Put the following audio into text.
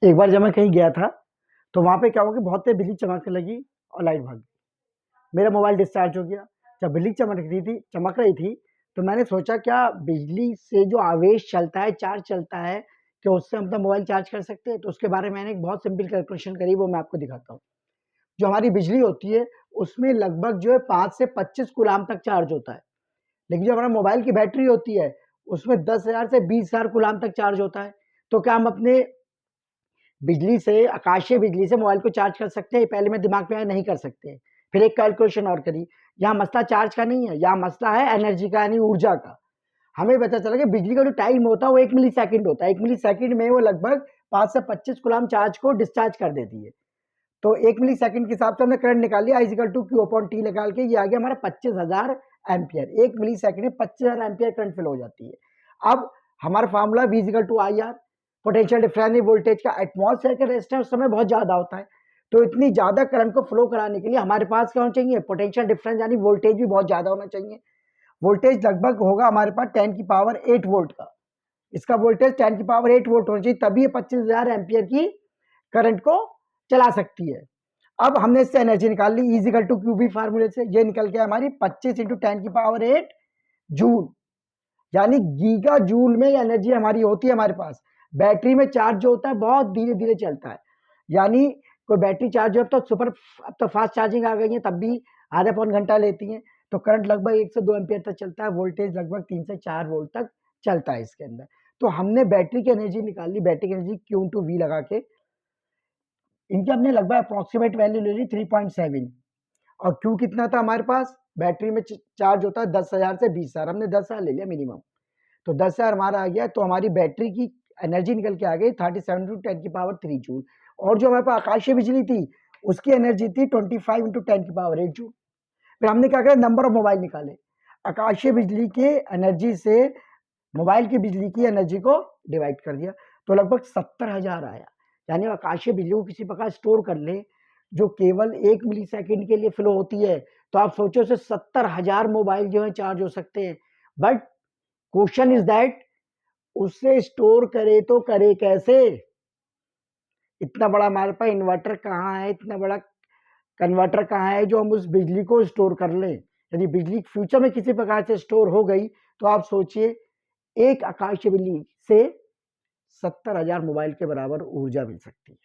एक बार जब मैं कहीं गया था, तो वहाँ पे क्या हुआ कि बहुत तेज़ बिजली चमकने लगी और लाइट भाग गई। मेरा मोबाइल डिस्चार्ज हो गया। जब बिजली चमक रही थी, तो मैंने सोचा क्या बिजली से जो आवेश चलता है, चार्ज चलता है, क्या उससे हम अपना मोबाइल चार्ज कर सकते हैं? तो उसके बारे में मैंने एक बहुत सिंपल कैलकुलेशन करी, वो मैं आपको दिखाता हूँ। जो हमारी बिजली होती है, उसमें लगभग जो है 5 से 25 कूलाम्ब तक चार्ज होता है। लेकिन जो हमारा मोबाइल की बैटरी होती है, उसमें 10,000 से 20,000 कूलाम्ब तक चार्ज होता है। तो क्या हम अपने बिजली से, आकाशीय बिजली से मोबाइल को चार्ज कर सकते हैं? पहले मेरे दिमाग में आया नहीं कर सकते। फिर एक कैलकुलेशन और करी, यहाँ मसला चार्ज का नहीं है, यहाँ मसला है एनर्जी का यानी ऊर्जा का। हमें पता चला कि बिजली का जो टाइम होता है वो 1 मिलीसेकंड होता है। 1 मिलीसेकंड में वो लगभग 5 से 25 कूलाम्ब चार्ज को डिस्चार्ज कर देती है। तो 1 मिलीसेकंड के हिसाब से हमने करंट निकाल लिया, I is equal to Q upon T निकाल के ये आ गया हमारा 25,000 एम्पियर। 1 मिलीसेकंड में 25,000 एम्पियर करंट फ्लो हो जाती है। अब हमारा formula V is equal to IR, potential difference voltage का एटमॉस्फेयर के रेजिस्टेंस उस समय बहुत ज़्यादा होता है। तो इतनी ज़्यादा करंट को फ्लो कराने के लिए हमारे पास क्या होना चाहिए? पोटेंशियल डिफरेंस यानी वोल्टेज भी बहुत ज़्यादा होना चाहिए। वोल्टेज लगभग होगा हमारे पास 10 की पावर 8 वोल्ट का। इसका वोल्टेज 10 की पावर 8 वोल्ट होना चाहिए, तभी ये 25,000 एम्पियर की करंट को चला सकती है। अब हमने इससे एनर्जी निकाल ली, इज इक्वल टू क्यूबी फार्मूले से। ये निकल के हमारी 25 इंटू 10 की पावर 8 जूल, यानी गीगा जूल में एनर्जी हमारी होती है हमारे पास। बैटरी में चार्ज जो होता है बहुत धीरे धीरे चलता है, यानी कोई बैटरी चार्ज हो अब तो फास्ट चार्जिंग आ गई है, तब भी आधा पौन घंटा लेती है। तो करंट लगभग 1 से 2 एम्पियर तक चलता है, वोल्टेज लगभग 3 से 4 वोल्ट तक चलता है इसके अंदर। तो हमने बैटरी की एनर्जी निकाल ली, बैटरी की एनर्जी Q इंटू V लगा के। इनकी हमने लगभग अप्रोक्सीमेट वैल्यू ले ली 3.7। और Q कितना था हमारे पास? बैटरी में चार्ज होता है 10,000 से 20,000, हमने 10,000 ले लिया मिनिमम। तो 10,000 हमारा आ गया, तो हमारी बैटरी की एनर्जी निकल के आ गई 37 इंटू 10 की पावर 3 जूल। और जो हमारे पास आकाशीय बिजली थी, उसकी एनर्जी थी 25 इंटू 10 की पावर 8 जूल। फिर हमने क्या किया? नंबर ऑफ मोबाइल निकाले, आकाशीय बिजली के एनर्जी से मोबाइल की बिजली की एनर्जी को डिवाइड कर दिया, तो लगभग 70,000 आया। यानी आकाशीय बिजली को किसी प्रकार स्टोर कर ले, जो केवल 1 मिलीसेकंड के लिए फ्लो होती है, तो आप सोचो उसे 70,000 मोबाइल जो है चार्ज हो सकते हैं। बट क्वेश्चन इज दैट उसे स्टोर करे तो करे कैसे? इतना बड़ा हमारे पास इन्वर्टर कहाँ है, इतना बड़ा कन्वर्टर कहाँ है जो हम उस बिजली को स्टोर कर लें? यदि बिजली फ्यूचर में किसी प्रकार से स्टोर हो गई, तो आप सोचिए एक आकाशीय बिजली से 70,000 मोबाइल के बराबर ऊर्जा मिल सकती है।